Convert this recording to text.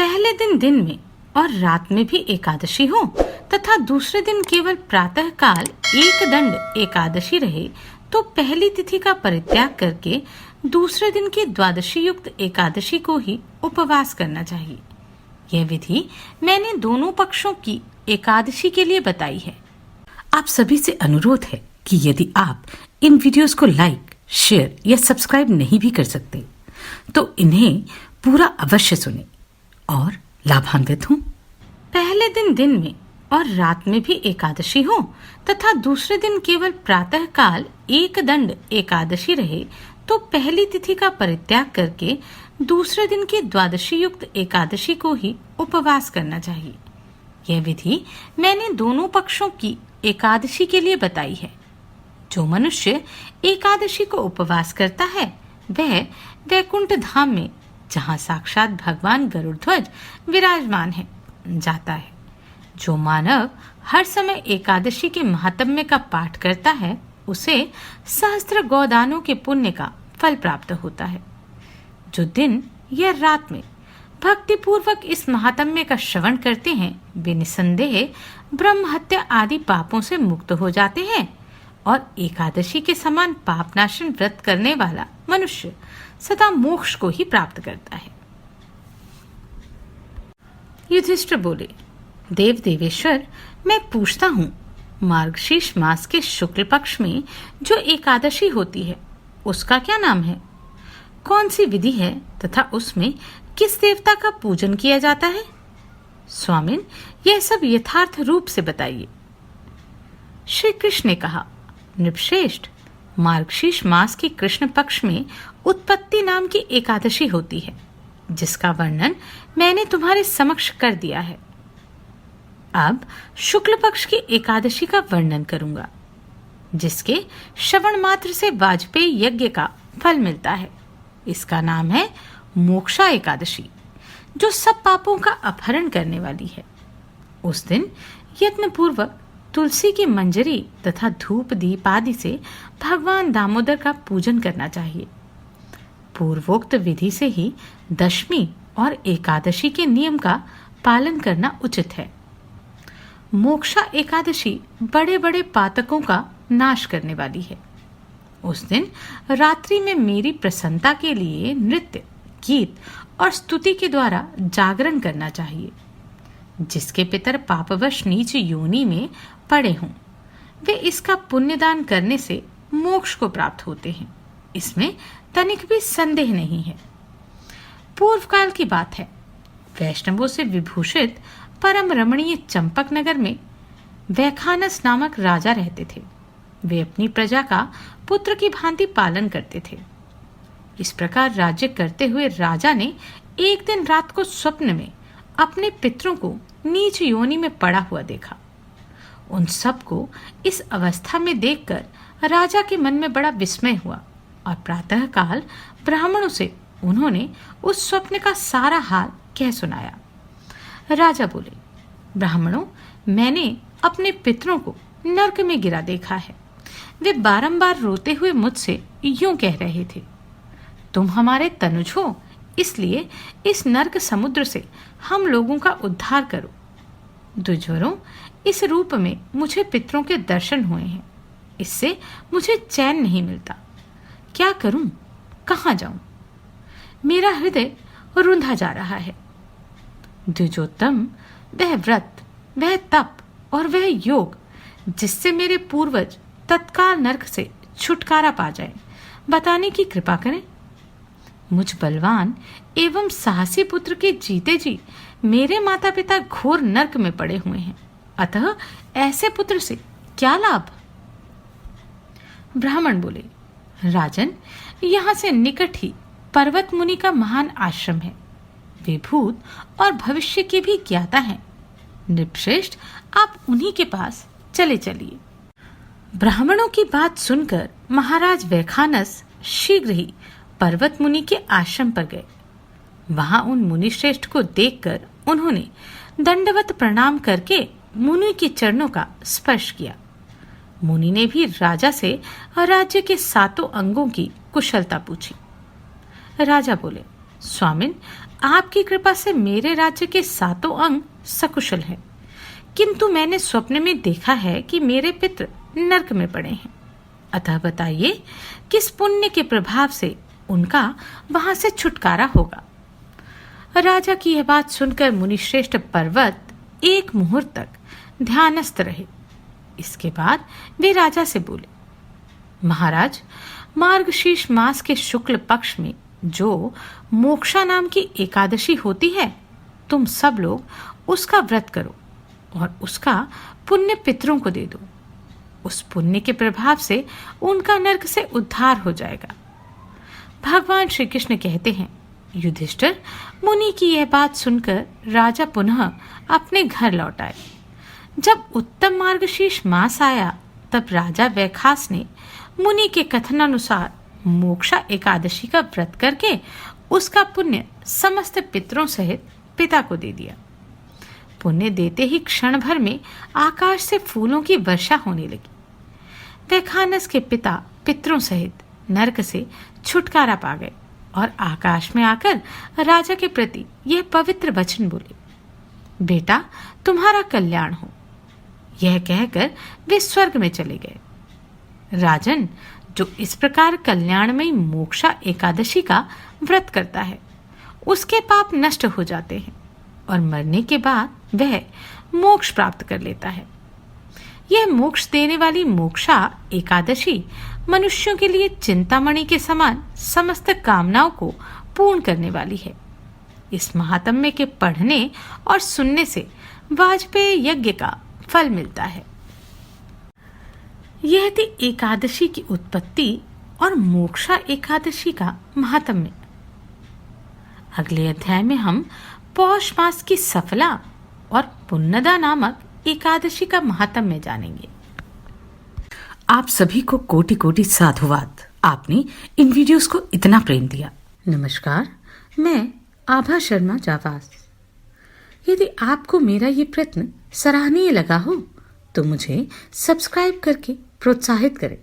पहले दिन में और रात में भी एकादशी हो तथा दूसरे दिन केवल प्रातः काल एक दंड एकादशी रहे तो पहली तिथि का परित्याग करके दूसरे दिन की द्वादशी युक्त एकादशी को ही उपवास करना चाहिए। यह विधि मैंने दोनों पक्षों की एकादशी के लिए बताई है। आप सभी से अनुरोध है कि यदि आप इन वीडियोस को लाइक, शेयर या सब्सक्राइब नहीं भी कर सकते तो इन्हें पूरा अवश्य सुनें और लाभान्वित हों। पहले दिन में और रात में भी एकादशी हो तथा दूसरे दिन केवल प्रातः काल एक दंड एकादशी रहे तो पहली तिथि का परित्याग करके दूसरे दिन की द्वादशी युक्त एकादशी को ही उपवास करना चाहिए। यह विधि मैंने दोनों पक्षों की एकादशी के लिए बताई है। जो मनुष्य एकादशी को उपवास करता है वह वैकुंठ धाम में, जहाँ साक्षात भगवान गरुड़ध्वज विराजमान है, जाता है। जो मानव हर समय एकादशी के महात्म्य का पाठ करता है उसे सहस्त्र गोदानों के पुण्य का फल प्राप्त होता है। जो दिन या रात में भक्ति पूर्वक इस महात्म्य का श्रवण करते हैं वे निसंदेह ब्रह्म हत्या आदि पापों से मुक्त हो जाते हैं और एकादशी के समान पापनाशन व्रत करने वाला मनुष्य सदा मोक्ष को ही प्राप्त करता है। युधिष्ठिर बोले, देव देवेश्वर, मैं पूछता हूँ, मार्गशीर्ष मास के शुक्ल पक्ष में जो एकादशी होती है उसका क्या नाम है? कौन सी विधि है तथा उसमें किस देवता का पूजन किया जाता है? स्वामिन, यह सब यथार्थ रूप से बताइए। श्री कृष्ण ने कहा, नृपश्रेष्ठ, मार्गशीर्ष मास के कृष्ण पक्ष में उत्पत्ति नाम की एकादशी होती है जिसका वर्णन मैंने तुम्हारे समक्ष कर दिया है। अब शुक्ल पक्ष की एकादशी का वर्णन करूंगा जिसके श्रवण मात्र से वाजपेयी यज्ञ का फल मिलता है। इसका नाम है मोक्षा एकादशी, जो सब पापों का अपहरण करने वाली है। उस दिन यत्न पूर्वक तुलसी की मंजरी तथा धूप दीप आदि से भगवान दामोदर का पूजन करना चाहिए। पूर्वोक्त विधि से ही दशमी और एकादशी के नियम का पालन करना उचित है। मोक्षा एकादशी बड़े बड़े पातकों का नाश करने वाली है। उस दिन रात्रि में मेरी प्रसन्नता के लिए नृत्य, गीत और स्तुति के द्वारा जागरण करना चाहिए। जिसके पितर पापवश नीच योनि में पड़े हों वे इसका पुण्यदान करने से मोक्ष को प्राप्त होते हैं। इसमें तनिक भी संदेह नहीं है। पूर्व काल की बात है, वैष्णवों से विभूषित परम रमणीय चंपक नगर में वैखानस नामक राजा रहते थे। वे अपनी प्रजा का पुत्र की भांति पालन करते थे। इस प्रकार राज्य करते हुए राजा ने एक दिन रात को स्वप्न में अपने पितरों को नीच योनि में पड़ा हुआ देखा। उन सबको इस अवस्था में देखकर राजा के मन में बड़ा विस्मय हुआ और प्रातः काल ब्राह्मणों से उन्होंने उस स्वप्न का सारा हाल कह सुनाया। राजा बोले, ब्राह्मणों, मैंने अपने पितरों को नरक में गिरा देखा है। वे बारंबार रोते हुए मुझसे यूं कह रहे थे, तुम हमारे तनुज हो, इसलिए इस नरक समुद्र से हम लोगों का उद्धार करो। द्विजवरों, इस रूप में मुझे पितरों के दर्शन हुए हैं। इससे मुझे चैन नहीं मिलता। क्या करूं? कहाँ जाऊं? मेरा हृदय रुंधा जा रहा है। द्विजोत्तम, वह व्रत, वह तप और वह योग जिससे मेरे पूर्वज तत्काल नरक से छुटकारा पा जाए, बताने की कृपा करें। मुझ बलवान एवं साहसी पुत्र के जीते जी मेरे माता पिता घोर नरक में पड़े हुए हैं, अतः ऐसे पुत्र से क्या लाभ? ब्राह्मण बोले, राजन, यहाँ से निकट ही पर्वत मुनि का महान आश्रम है। वे भूत और भविष्य के भी ज्ञाता हैं। नृपश्रेष्ठ, आप उन्हीं के पास चले चलिए। ब्राह्मणों की बात सुनकर महाराज वैखानस शीघ्र ही पर्वत मुनि के आश्रम पर गए। वहां उन मुनि श्रेष्ठ को देखकर उन्होंने दंडवत प्रणाम करके मुनि के चरणों का स्पर्श किया। मुनि ने भी राजा से राज्य के 7 अंगों की कुशलता पूछी। राजा बोले, स्वामिन, आपकी कृपा से मेरे राज्य के 7 अंग सकुशल हैं, किंतु मैंने स्वप्न में देखा है कि मेरे पितृ नरक में पड़े हैं। अतः बताइए किस पुण्य के प्रभाव से उनका वहां से छुटकारा होगा। राजा की यह बात सुनकर मुनिश्रेष्ठ पर्वत एक मुहूर्त तक ध्यानस्थ रहे। इसके बाद वे राजा से बोले, महाराज, मार्गशीर्ष मास के शुक्ल पक्ष में जो मोक्षा नाम की एकादशी होती है, तुम सब लोग उसका व्रत करो और उसका पुण्य पितरों को दे दो। उस पुण्य के प्रभाव से उनका नरक से उद्धार हो जाएगा। भगवान श्री कृष्ण कहते हैं, युधिष्ठिर, मुनि की यह बात सुनकर राजा पुनः अपने घर लौट आए। जब उत्तम मार्गशीर्ष मास आया, तब राजा वैखास ने मुनि के कथनानुसार मोक्षा एकादशी का व्रत करके उसका पुण्य समस्त पितरों सहित पिता को दे दिया। पुण्य देते ही क्षण भर में आकाश से फूलों की वर्षा होने लगी। वैखानस के पिता पितरों सहित नरक से छुटकारा पा गए और आकाश में आकर राजा के प्रति यह पवित्र वचन बोले, बेटा, तुम्हारा कल्याण हो। यह कहकर वे स्वर्ग में चले गए। राजन, जो इस प्रकार कल्याणमयी मोक्षा एकादशी का व्रत करता है, उसके पाप नष्ट हो जाते हैं और मरने के बाद वह मोक्ष प्राप्त कर लेता है। यह मोक्ष देने वाली मोक्षा एकादशी मनुष्यों के लिए चिंतामणि के समान समस्त कामनाओं को पूर्ण करने वाली है। इस महात्म्य के पढ़ने और सुनने से वाजपेयी यज्ञ का फल मिलता है। यह थी एकादशी की उत्पत्ति और मोक्षा एकादशी का महात्म्य। अगले अध्याय में हम पौष मास की सफला और पुन्नदा नामक एकादशी का महात्म्य जानेंगे। आप सभी को कोटि कोटि साधुवाद। आपने इन वीडियोस को इतना प्रेम दिया। नमस्कार, मैं आभा शर्मा जावास। यदि आपको मेरा ये प्रयत्न सराहनीय लगा हो तो मुझे सब्सक्राइब करके प्रोत्साहित करें।